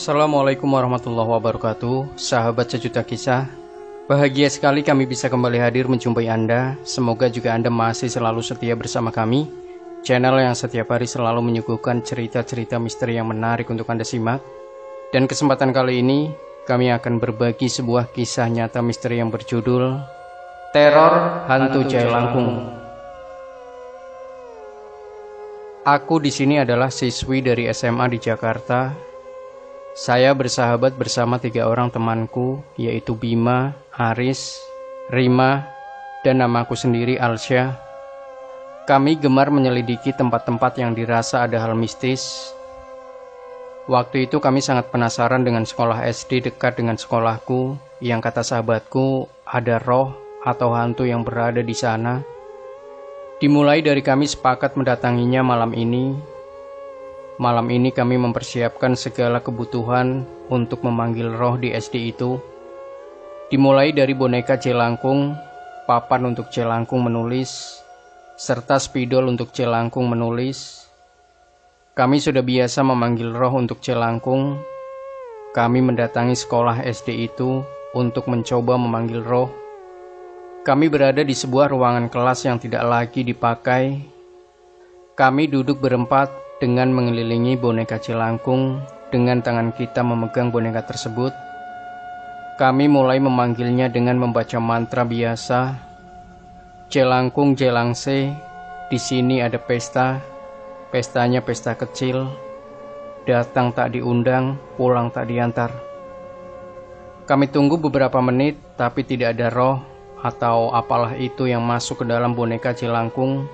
Assalamualaikum warahmatullahi wabarakatuh. Sahabat sejuta kisah, bahagia sekali kami bisa kembali hadir menjumpai Anda. Semoga juga Anda masih selalu setia bersama kami, channel yang setiap hari selalu menyuguhkan cerita-cerita misteri yang menarik untuk Anda simak. Dan kesempatan kali ini kami akan berbagi sebuah kisah nyata misteri yang berjudul Teror Hantu Jailangkung. Aku di sini adalah siswi dari SMA di Jakarta. Saya bersahabat bersama 3 orang temanku, yaitu Bima, Aris, Rima, dan namaku sendiri Alsya. Kami gemar menyelidiki tempat-tempat yang dirasa ada hal mistis. Waktu itu kami sangat penasaran dengan sekolah SD dekat dengan sekolahku, yang kata sahabatku ada roh atau hantu yang berada di sana. Dimulai dari kami sepakat mendatanginya malam ini. Malam ini kami mempersiapkan segala kebutuhan untuk memanggil roh di SD itu. Dimulai dari boneka jelangkung, papan untuk jelangkung menulis, serta spidol untuk jelangkung menulis. Kami sudah biasa memanggil roh untuk jelangkung. Kami mendatangi sekolah SD itu untuk mencoba memanggil roh. Kami berada di sebuah ruangan kelas yang tidak lagi dipakai. Kami duduk berempat dengan mengelilingi boneka jelangkung. Dengan tangan kita memegang boneka tersebut, kami mulai memanggilnya dengan membaca mantra biasa. Jelangkung jelangse, di sini ada pesta. Pestanya pesta kecil. Datang tak diundang, pulang tak diantar. Kami tunggu beberapa menit, tapi tidak ada roh atau apalah itu yang masuk ke dalam boneka jelangkung.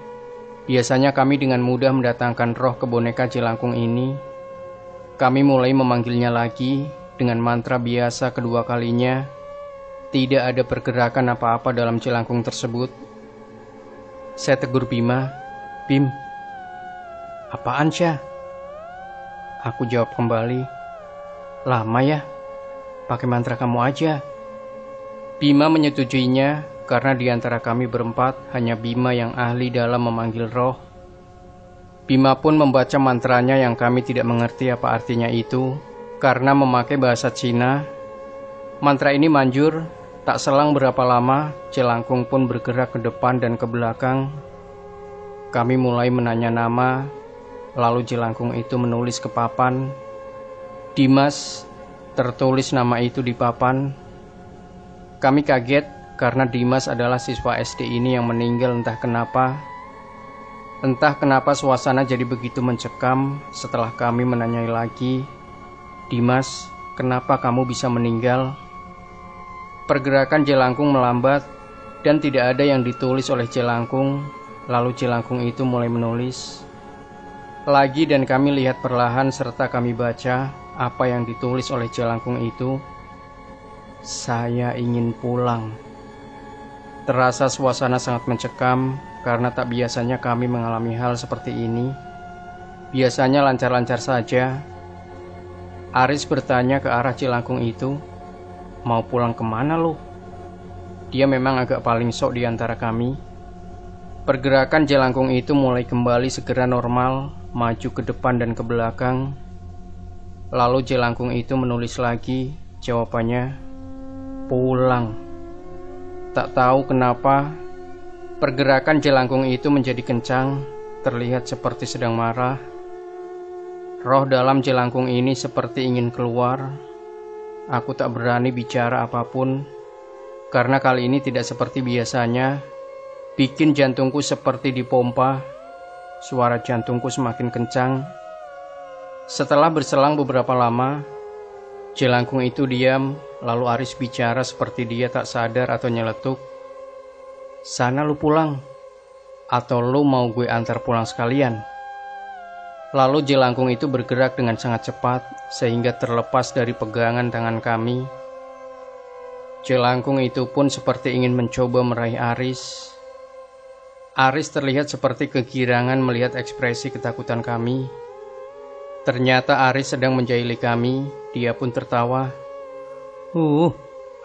Biasanya kami dengan mudah mendatangkan roh ke boneka jelangkung ini. Kami mulai memanggilnya lagi dengan mantra biasa kedua kalinya. Tidak ada pergerakan apa-apa dalam jelangkung tersebut. Saya tegur Bima, "Bim, apaan Syah?" Aku jawab kembali, "Lama ya, pakai mantra kamu aja." Bima menyetujuinya. Karena di antara kami berempat, hanya Bima yang ahli dalam memanggil roh. Bima pun membaca mantranya yang kami tidak mengerti apa artinya itu. Karena memakai bahasa Cina, mantra ini manjur. Tak selang berapa lama, jelangkung pun bergerak ke depan dan ke belakang. Kami mulai menanya nama, lalu jelangkung itu menulis ke papan. Dimas, tertulis nama itu di papan. Kami kaget. Karena Dimas adalah siswa SD ini yang meninggal entah kenapa. Entah kenapa suasana jadi begitu mencekam setelah kami menanyai lagi, "Dimas, kenapa kamu bisa meninggal?" Pergerakan jelangkung melambat dan tidak ada yang ditulis oleh jelangkung. Lalu jelangkung itu mulai menulis lagi dan kami lihat perlahan serta kami baca apa yang ditulis oleh jelangkung itu. "Saya ingin pulang." Terasa suasana sangat mencekam karena tak biasanya kami mengalami hal seperti ini. Biasanya lancar-lancar saja. Aris bertanya ke arah jelangkung itu, "Mau pulang kemana lo?" Dia memang agak paling sok di antara kami. Pergerakan jelangkung itu mulai kembali segera normal, maju ke depan dan ke belakang. Lalu jelangkung itu menulis lagi, jawabannya, "Pulang." Tak tahu kenapa, pergerakan jelangkung itu menjadi kencang, terlihat seperti sedang marah. Roh dalam jelangkung ini seperti ingin keluar. Aku tak berani bicara apapun, karena kali ini tidak seperti biasanya. Bikin jantungku seperti dipompa. Suara jantungku semakin kencang. Setelah berselang beberapa lama, jelangkung itu diam. Lalu Aris bicara seperti dia tak sadar atau nyeletuk, "Sana lu pulang, atau lu mau gue antar pulang sekalian?" Lalu jelangkung itu bergerak dengan sangat cepat sehingga terlepas dari pegangan tangan kami. Jelangkung itu pun seperti ingin mencoba meraih Aris. Aris terlihat seperti kegirangan melihat ekspresi ketakutan kami. Ternyata Aris sedang menjahili kami. Dia pun tertawa.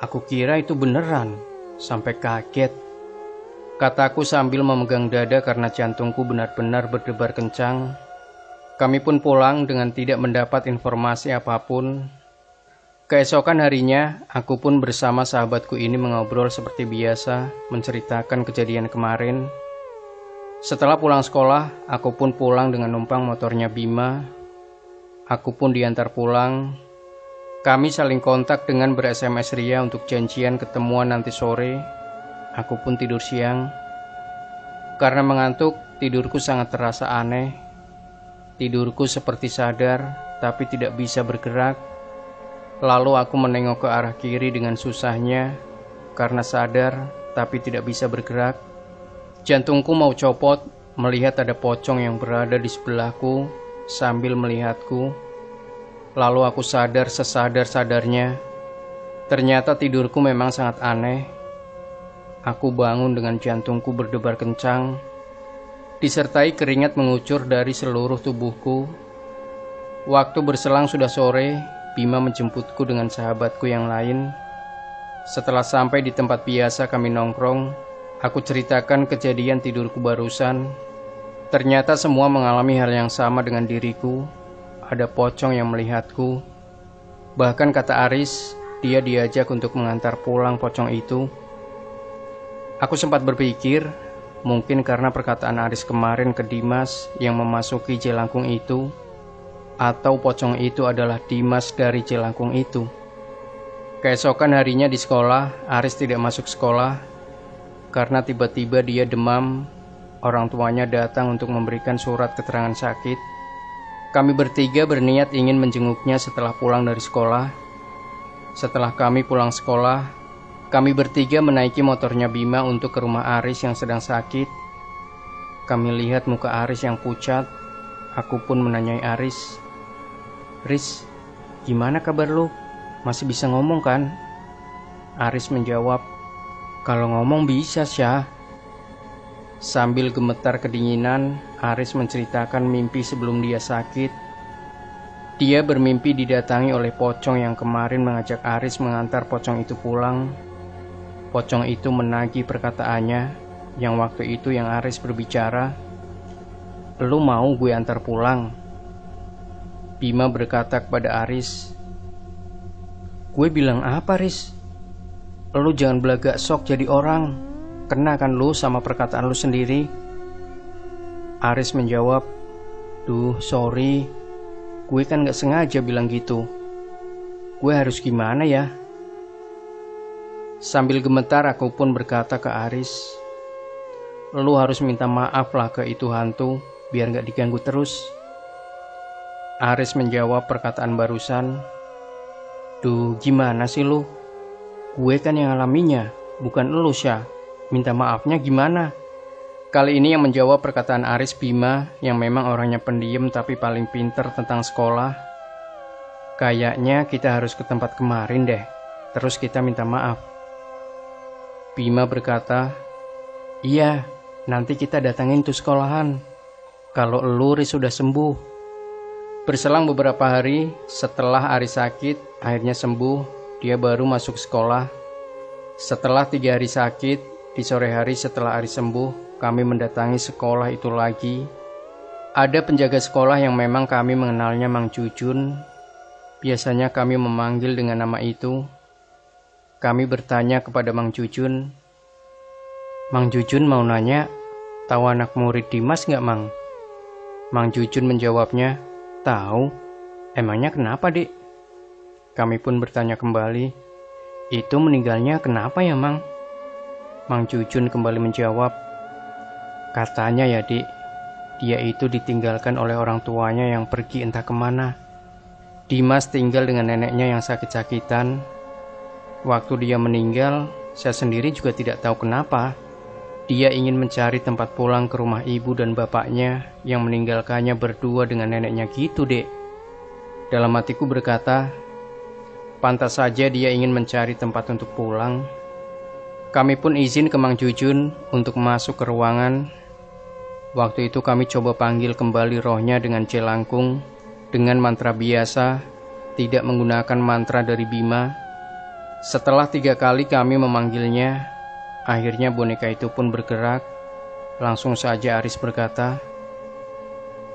Aku kira itu beneran, sampai kaget," kataku sambil memegang dada karena jantungku benar-benar berdebar kencang. Kami pun pulang dengan tidak mendapat informasi apapun. Keesokan harinya, aku pun bersama sahabatku ini mengobrol seperti biasa, menceritakan kejadian kemarin. Setelah pulang sekolah, aku pun pulang dengan numpang motornya Bima. Aku pun diantar pulang. Kami saling kontak dengan ber-SMS ria untuk janjian ketemuan nanti sore. Aku pun tidur siang. Karena mengantuk, tidurku sangat terasa aneh. Tidurku seperti sadar, tapi tidak bisa bergerak. Lalu aku menengok ke arah kiri dengan susahnya, karena sadar, tapi tidak bisa bergerak. Jantungku mau copot, melihat ada pocong yang berada di sebelahku, sambil melihatku. Lalu aku sadar sesadar-sadarnya. Ternyata tidurku memang sangat aneh. Aku bangun dengan jantungku berdebar kencang, disertai keringat mengucur dari seluruh tubuhku. Waktu berselang sudah sore, Bima menjemputku dengan sahabatku yang lain. Setelah sampai di tempat biasa kami nongkrong, aku ceritakan kejadian tidurku barusan. Ternyata semua mengalami hal yang sama dengan diriku. Ada pocong yang melihatku. Bahkan kata Aris, dia diajak untuk mengantar pulang pocong itu. Aku sempat berpikir, mungkin karena perkataan Aris kemarin ke Dimas yang memasuki jelangkung itu, atau pocong itu adalah Dimas dari jelangkung itu. Keesokan harinya di sekolah, Aris tidak masuk sekolah karena tiba-tiba dia demam. Orang tuanya datang untuk memberikan surat keterangan sakit. Kami bertiga berniat ingin menjenguknya setelah pulang dari sekolah. Setelah kami pulang sekolah, kami bertiga menaiki motornya Bima untuk ke rumah Aris yang sedang sakit. Kami lihat muka Aris yang pucat. Aku pun menanyai Aris, "Riz, gimana kabar lu? Masih bisa ngomong kan?" Aris menjawab, "Kalau ngomong bisa, Syah." Sambil gemetar kedinginan, Aris menceritakan mimpi sebelum dia sakit. Dia bermimpi didatangi oleh pocong yang kemarin mengajak Aris mengantar pocong itu pulang. Pocong itu menagih perkataannya, yang waktu itu yang Aris berbicara, "Lu mau gue antar pulang?" Bima berkata kepada Aris, "Gue bilang apa, Riz? Lu jangan belagak sok jadi orang. Kena kan lu sama perkataan lu sendiri?" Aris menjawab, "Duh, sorry. Gue kan gak sengaja bilang gitu. Gue harus gimana ya?" Sambil gemetar aku pun berkata ke Aris, "Lu harus minta maaf lah ke itu hantu, biar gak diganggu terus." Aris menjawab perkataan barusan, "Duh, gimana sih lu? Gue kan yang alaminya, bukan lu, Syah. Minta maafnya gimana?" Kali ini yang menjawab perkataan Aris Bima, yang memang orangnya pendiam tapi paling pinter tentang sekolah. "Kayaknya kita harus ke tempat kemarin deh, terus kita minta maaf." Bima berkata, "Iya, nanti kita datangin tuh sekolahan. Kalau lu Riz sudah sembuh." Berselang beberapa hari setelah Aris sakit, akhirnya sembuh, dia baru masuk sekolah. Setelah 3 hari sakit, di sore hari setelah Aris sembuh, kami mendatangi sekolah itu lagi. Ada penjaga sekolah yang memang kami mengenalnya Mang Jujun. Biasanya kami memanggil dengan nama itu. Kami bertanya kepada Mang Jujun, "Mang Jujun mau nanya, tahu anak murid Dimas nggak, Mang?" Mang Jujun menjawabnya, "Tahu. Emangnya kenapa, Dik?" Kami pun bertanya kembali, "Itu meninggalnya kenapa ya, Mang?" Mang Jujun kembali menjawab, "Katanya ya, Dik, dia itu ditinggalkan oleh orang tuanya yang pergi entah kemana. Dimas tinggal dengan neneknya yang sakit-sakitan. Waktu dia meninggal, saya sendiri juga tidak tahu kenapa. Dia ingin mencari tempat pulang ke rumah ibu dan bapaknya yang meninggalkannya berdua dengan neneknya gitu, Dek." Dalam hatiku berkata, pantas saja dia ingin mencari tempat untuk pulang. Kami pun izin ke Mang Jujun untuk masuk ke ruangan. Waktu itu kami coba panggil kembali rohnya dengan jelangkung, dengan mantra biasa, tidak menggunakan mantra dari Bima. Setelah 3 kali kami memanggilnya, akhirnya boneka itu pun bergerak. Langsung saja Aris berkata,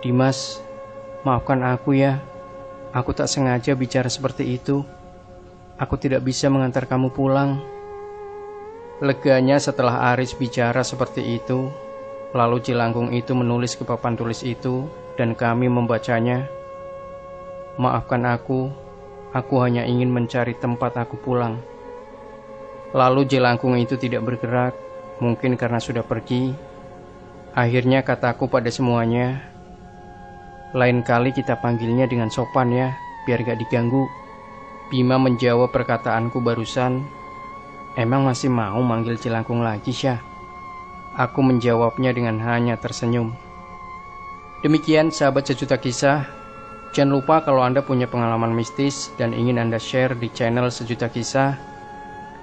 "Dimas, Maafkan aku ya. Aku tak sengaja bicara seperti itu. Aku tidak bisa mengantar kamu pulang. Leganya setelah Aris bicara seperti itu, lalu Jelangkung itu menulis ke papan tulis itu dan kami membacanya. Maafkan aku hanya ingin mencari tempat aku pulang. Lalu Jelangkung itu tidak bergerak, mungkin karena sudah pergi. Akhirnya kataku pada semuanya, lain kali kita panggilnya dengan sopan ya, biar gak diganggu. Bima menjawab perkataanku barusan, emang masih mau manggil Jelangkung lagi, Syah? Aku menjawabnya dengan hanya tersenyum. Demikian sahabat Sejuta Kisah. Jangan lupa kalau Anda punya pengalaman mistis dan ingin Anda share di channel Sejuta Kisah,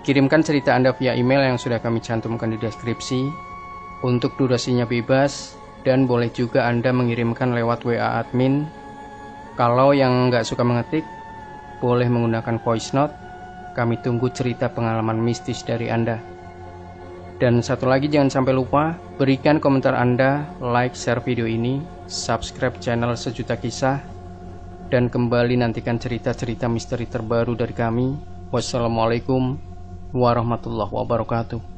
kirimkan cerita Anda via email yang sudah kami cantumkan di deskripsi. Untuk durasinya bebas, dan boleh juga Anda mengirimkan lewat WA admin. Kalau yang nggak suka mengetik, boleh menggunakan voice note. Kami tunggu cerita pengalaman mistis dari Anda. Dan satu lagi, jangan sampai lupa berikan komentar Anda, like, share video ini, subscribe channel Sejuta Kisah, dan kembali nantikan cerita-cerita misteri terbaru dari kami. Wassalamualaikum warahmatullahi wabarakatuh.